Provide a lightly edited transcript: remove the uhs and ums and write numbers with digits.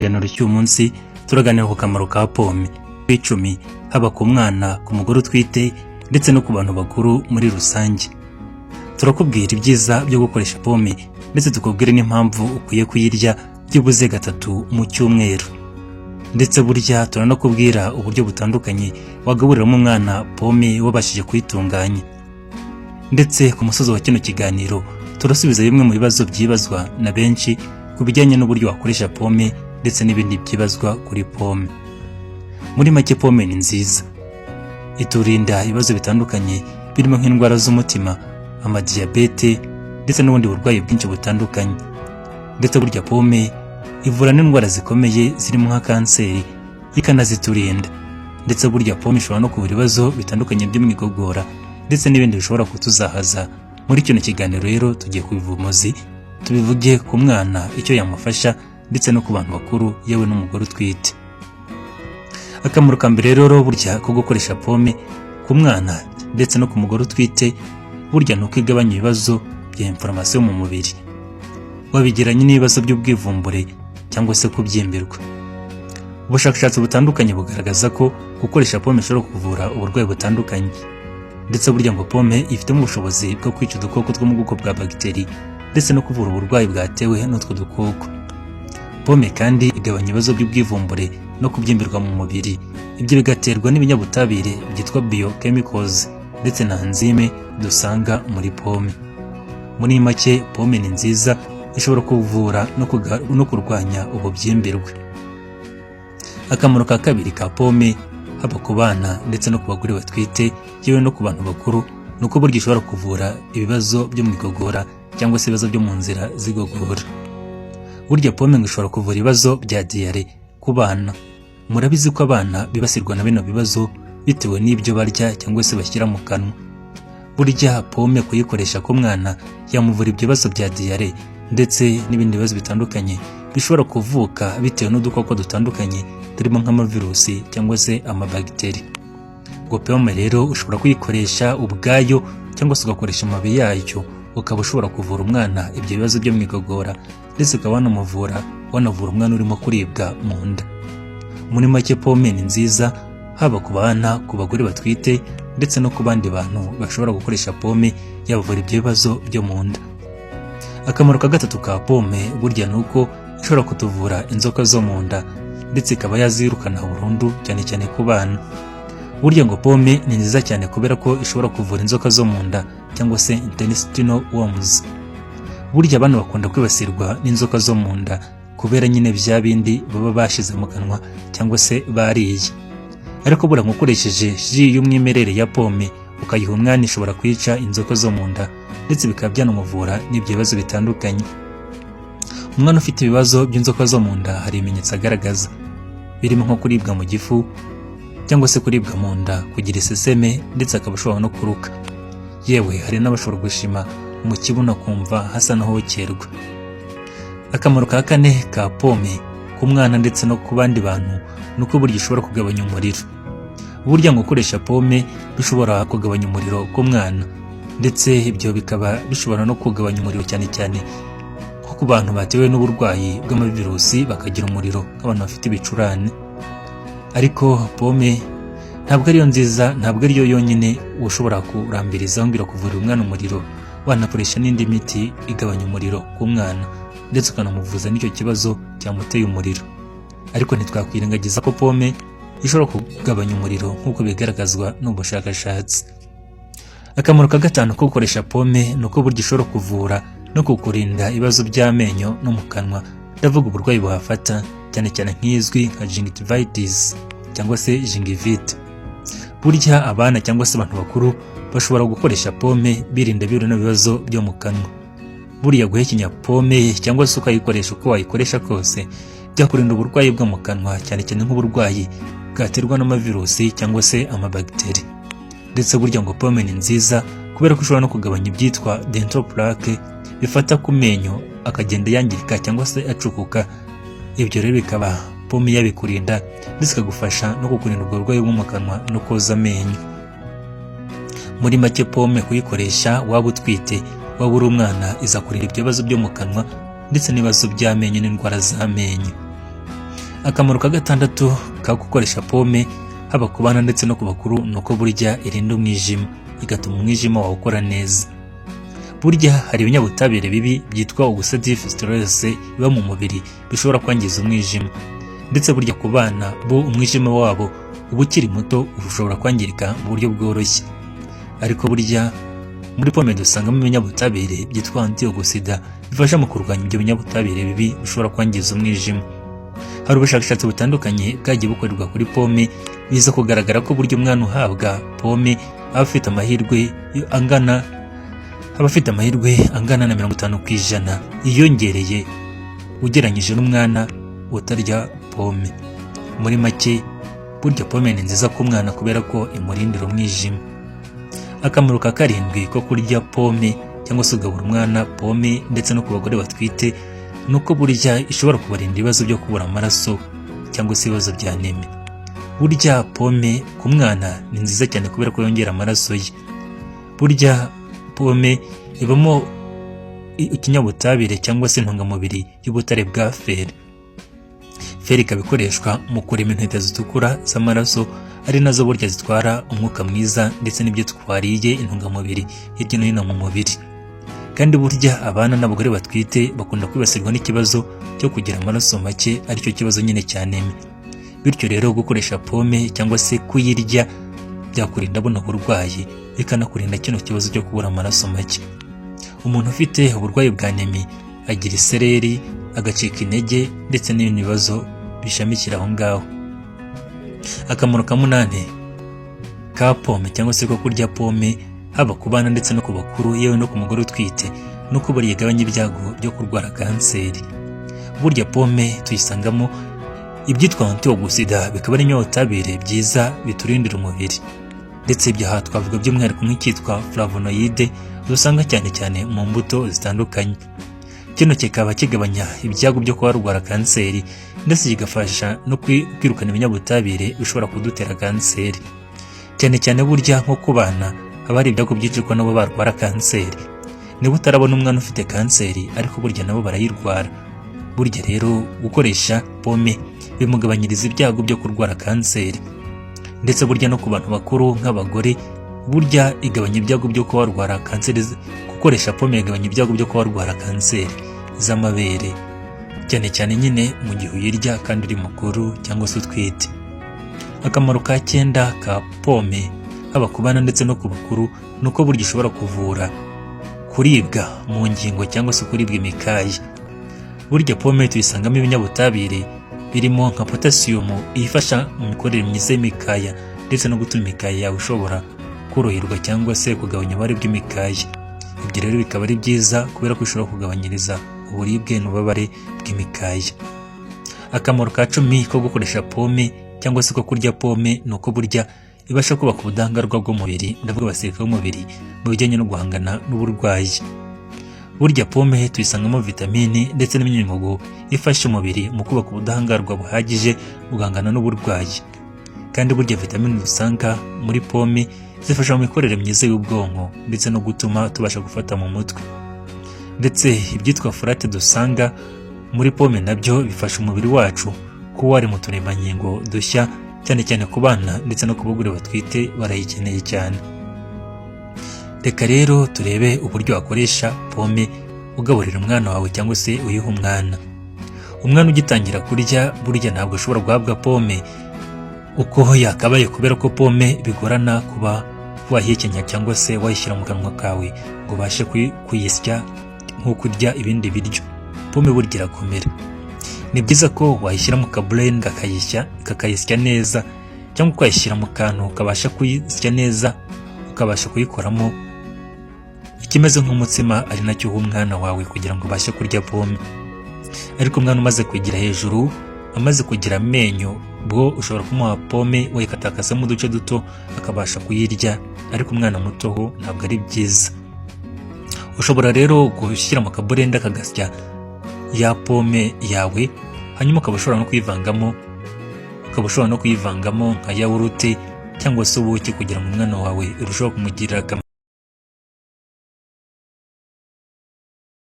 Ikiganiro cy'uyu munsi turaganira ku kamaro ka pome kw'icumi, haba ku mwana, ku mugore utwite ndetse no ku bantu bakuru muri rusange. Turakubwira ibyiza byo gukoresha pome ndetse tukubwire n'impamvu ukwiye kuyirya byibuze 3 mu cyumweru. Ndetse burya turanakubwira uburyo butandukanye wagaburiramo umwana pome wabashije kuyitunganya. Ndetse ku musozo wa kino kiganiro turasubiza bimwe mu bibazo byibazwa na benshi ku bijyanye n'uburyo wakoresha pome ndetse n'ibindi byibazwa kuri pome. Muri make, pome ni nziza, iturinda ibibazo bitandukanye birimo nk'indwara z'umutima, amadiyabete ndetse n'ubundi burwayi bwinshi butandukanye. Ndetse burya pome ivura n'indwara zikomeye zirimo nka kanseri, ikanaziturinda. Ndetse burya pome ishobora no kuvura ibibazo bitandukanye by'imigogora ndetse n'ibindi bishobora kutuzahaza. Muri kino kiganiro rero tugiye kubivumuzi, tubivuge ku mwana icyo yamufasha ndetse no ku bantu bakuru yewe n'umugore utwite. Akamaro ka mbere rero burya ko gukoresha pome ku mwana ndetse no ku mugore utwite burya ni uko igabanya ibibazo bya inflammation mu mubiri, wabigeranye n'ibibazo by'ubwivumbure cyangwa se kubyimbirwa. Ubushakashatsi butandukanye bugaragaza ko gukoresha pome ishobora kuvura uburwayi butandukanye. Ndetse burya ngo pome ifitemo ubushobozi bwo kwica udukoko two mu bwoko bwa bagiteri ndetse no kuvura uburwayi bwatewe n'utwo dukoko. Pome kandi igabanya ibibazo by'ubwivumbure no kubyimbirwa mu mubiri. Ibyo bigaterwa n'ibinyabutabire byitwa biochemicals ndetse na enzyme dusanga muri pome. Muri make, pome ni nziza, ishobora kuvura no kurwanya ububyimbirwe. Akamaro ka kabiri ka pome, haba ku bana ndetse no ku bagore batwite yewe no ku bantu bakuru, ni uko burya ishobora kuvura ibibazo byo mu igogora cyangwa se ibibazo byo mu nzira z'igogora. Burya pome ngo ishobora kuvura ibibazo bya diyare ku bana. Murabizi ko abana bibasirwa na bino bibazo bitewe n'ibyo barya cyangwa se bashyira mu kanwa. Burya pome kuyikoresha ku mwana yamuvura ibyo bibazo bya diyare ndetse n'ibindi bibazo bitandukanye bishobora kuvuka bitewe n'udukoko dutandukanye turimo nk'amavirusi cyangwa se amabagiteri. Ngo pome rero ushobora kuyikoresha ubwayo cyangwa se ugakoresha amababi yayo, ukaba ushobora kuvura umwana ibyo bibazo byo mu igogora ndetse ukaba wanavura umwana urimo kuribwa mu nda. Muri make, pome ni nziza, haba ku bana, ku bagore batwite ndetse no ku bandi bantu bashobora gukoresha pome yabavura ibyo bibazo byo mu nda. Akamaro ka gatatu ka pome burya ni uko ishobora kutuvura inzoka zo mu nda ndetse ikaba yazirukana burundu, cyane cyane ku bana. Burya ngo pome ni nziza cyane kubera ko ishobora kuvura inzoka zo mu nda cyangwa se intestinal worms. Burya abana bakunda kwibasirwa n'inzoka zo mu nda kubera nyine bya bindi baba bashize mu kanwa cyangwa se bariye. Ariko burya ukoresheje ji y'umwimerere ya pome ukayiha umwana, ishobora kwica inzoka zo mu nda ndetse bikaba byanamuvura n'ibyo bibazo bitandukanye. Umwana ufite ibibazo by'inzoka zo mu nda hari ibimenyetso agaragaza birimo nko kuribwa mu gifu cyangwa se kuribwa mu nda, kugira iseseme ndetse akaba ashobora no kuruka. Yewe hari n'abashobora gushima mu kibuno kumva hasa n'ahokerwa. Akamaro ka kane ka pome ku mwana ndetse no ku bandi bantu ni uko burya ishobora kugabanya umuriro. Burya ngo gukoresha pome bishobora kugabanya umuriro ku mwana, ndetse ibyo bikaba bishobora no kugabanya umuriro cyane cyane nko ku bantu batewe n'uburwayi bw'amavirusi bakagira umuriro, nk'abantu bafite ibicurane. Ariko pome ntabwo ariyo nziza, ntabwo ariyo yonyine ushobora kurambirizaho ngo irakuvurira umwana umuriro. Wanakoresha n'indi miti igabanya umuriro ku mwana ndetse ukanamuvuza n'icyo kibazo cyamuteye umuriro. Ariko ntitwakwirengagiza ko pome ishobora kugabanya umuriro nk'uko bigaragazwa n'ubushakashatsi. Akamaro ka gatanu ko gukoresha pome ni uko burya ishobora kuvura no kukurinda ibibazo by'amenyo no mu kanwa. Ndavuga uburwayi buhafata cyane cyane nk'izwi nka gingivitis cyangwa se gingivite. Burya abana cyangwa se abantu bakuru bashobora gukoresha pome birinda ibibazo byo mu kanwa. Buriya guhekenya pome cyangwa se ukayikoresha uko wayikoresha kose byakurinda uburwayi bwo mu kanwa, cyane cyane nk'uburwayi bwaterwa n'amavirusi cyangwa se amabagiteri. Ndetse burya ngo pome ni nziza kubera ko ishobora no kugabanya ibyitwa dental plaque bifata ku menyo akagenda yangirika cyangwa se acukuka. Ibyo rero bikaba pome yabikurinda ndetse ikagufasha no kukurinda ubwo burwayi bwo mu kanwa no koza amenyo. Muri make, pome kuyikoresha waba utwite waba uri umwana izakurinda ibyo bibazo byo mu kanwa ndetse n'ibibazo by'amenyo n'indwara z'amenyo. Akamaro ka gatandatu ka gukoresha pome haba ku bana ndetse no ku bakuru ni uko burya irinda umwijima, igatuma umwijima wawe ukora neza. Burya hari ibinyabutabire bibi byitwa oxidative stress biba mu mubiri bishobora kwangiza umwijima, ndetse burya ku bana bo umwijima wabo uba ukiri muto ushobora kwangirika mu buryo bworoshye. Ariko burya muri pome dusangamo ibinyabutabire byitwa antioxida bifasha mu kurwanya ibyo binyabutabire bibi bishobora kwangiza umwijima. Hari ubushakashatsi butandukanye bwagiye bukorerwa kuri pome biza kugaragara ko burya umwana uhabwa pome aba afite amahirwe angana na 50% yiyongereye ugereranyije n'umwana utarya pome. Muri make burya pome ni nziza ku mwana kubera ko imurindira umwijima. Akamaro ka karindwi ko kurya pome cyangwa se ugabura umwana pome ndetse no ku bagore batwite nuko burya ishobora kubarinda ibibazo byo kubura amaraso cyangwa se ibibazo bya anemi. Burya pome ku mwana ni nziza cyane kubera ko yongera amaraso ye. Burya pome ibamo ikinyabutabire cyangwa se intungamubiri y'ubutare bwa feri. Feri ikaba ikoreshwa mu kurema intete zitukura z'amaraso, ari nazo burya zitwara umwuka mwiza ndetse n'ibyo twariye intungamubiri hirya no hino mu mubiri. Kandi burya abana n'abagore batwite bakunda kwibasirwa n'ikibazo cyo kugira amaraso make, aricyo kibazo nyine cya anemi. Bityo rero gukoresha pome cyangwa se kuyirya byakurinda buno burwayi, bikanakurinda kino kibazo cyo kubura amaraso make. Umuntu ufite uburwayi bwa anemi agira isereri, agacika intege ndetse n'ibindi bibazo bishamikira aho ngaho. Akamaro ka munani ka pome cyangwa se ko kurya pome haba ku bana ndetse no ku bakuru yewe no ku mugore utwite nuko buri igabanya ibyago byo kurwara kanseri. Burya pome tuyisangamo ibyitwa antioxida bikaba ari ibinyabutabire byiza biturindira umubiri, ndetse ibyaha twavuga by'umwihariko nk'icyitwa flavonoide dusanga cyane cyane mu mbuto zitandukanye. Kino kikaba kigabanya ibyago byo kurwara kanseri ndetse kigafasha no kwirukana ibinyabutabire bishobora kudutera kanseri. Cyane cyane burya nko ku bana haba hari ibyago byinshi ko nabo barwara kanseri. Niba utarabona umwana ufite kanseri ariko burya nabo barayirwara. Burya rero gukoresha pome bimugabanyiriza ibyago byo kurwara kanseri. Ndetse burya no ku bantu bakuru nk'abagore burya igabanya ibyago byo kurwara kanseri. Gukoresha pome igabanya ibyago byo kurwara kanseri z'amabere, cyane cyane nyine mu gihe uyirya kandi uri mukuru cyangwa se utwite. Akamaro ka 9 ka pome haba ku bana ndetse no ku bakuru nuko burya ishobora kuvura kuribwa mu ngingo cyangwa se kuribwa imikaya. Burya pome tuyisangamo ibinyabutabire birimo nka potassium ifasha mu mikorere myiza y'imikaya ndetse no gutuma imikaya yawe ishobora koroherwa cyangwa se kugabanya ububabare bw'imikaya. Ibyo rero bikaba ari byiza kubera ko ishobora kugabanyiriza uburibwe n'ububabare bw'imikaya. Akamaro ka 10 ko gukoresha pome cyangwa se ko kurya pome nuko burya ibasha kubaka ubudahangarwa bw'umubiri, ndavuga abasirikare b'umubiri mu bijyanye no guhangana n'uburwayi. Burya pome tuyisangamo vitamine ndetse n'imyunyungugu ifasha umubiri mu kubaka ubudahangarwa buhagije bugahangana n'uburwayi. Kandi burya vitamine dusanga muri pome zifasha mu mikorere myiza y'ubwonko ndetse no gutuma tubasha gufata mu mutwe. Ndetse ibyitwa folate dusanga muri pome nabyo bifasha umubiri wacu kuba wari mu turemangingo dushya, cyane cyane ku bana ndetse no ku bagore batwite barayikeneye cyane. Reka rero turebe uburyo wakoresha pome ugaburira umwana wawe cyangwa se uyiha umwana. Umwana ugitangira kurya burya ntabwo ashobora guhabwa pome uko yakabaye kubera ko pome bigorana kuba wahekenya cyangwa se wayishyira mu kanwa kawe ngo ubashe kuyisya nk'uko urya ibindi biryo. Pome burya irakomera. Ni byiza ko wayishyira mu kablend kakayisya neza, cyangwa ukayishyira mu kantu ukabasha kuyisya neza, ukabasha kuyikoramo ikimeze nk'umutsima, ari nacyo uha umwana wawe kugira ngo ubashe kurya pome. Ariko umwana umaze kwigira hejuru, amaze kugira amenyo, bwo ushobora kumuha pome wayikatakasamo uduce duto akabasha kuyirya, ariko umwana muto ho ntabwo ari byiza. Ushobora rero gushyira mu kaburenda kagasya ya pome yawe, hanyuma ukaba ushobora no kuyivangamo nka yawurute cyangwa se ubuki kugira ngo umwana wawe irusheho kumugirira akamaro.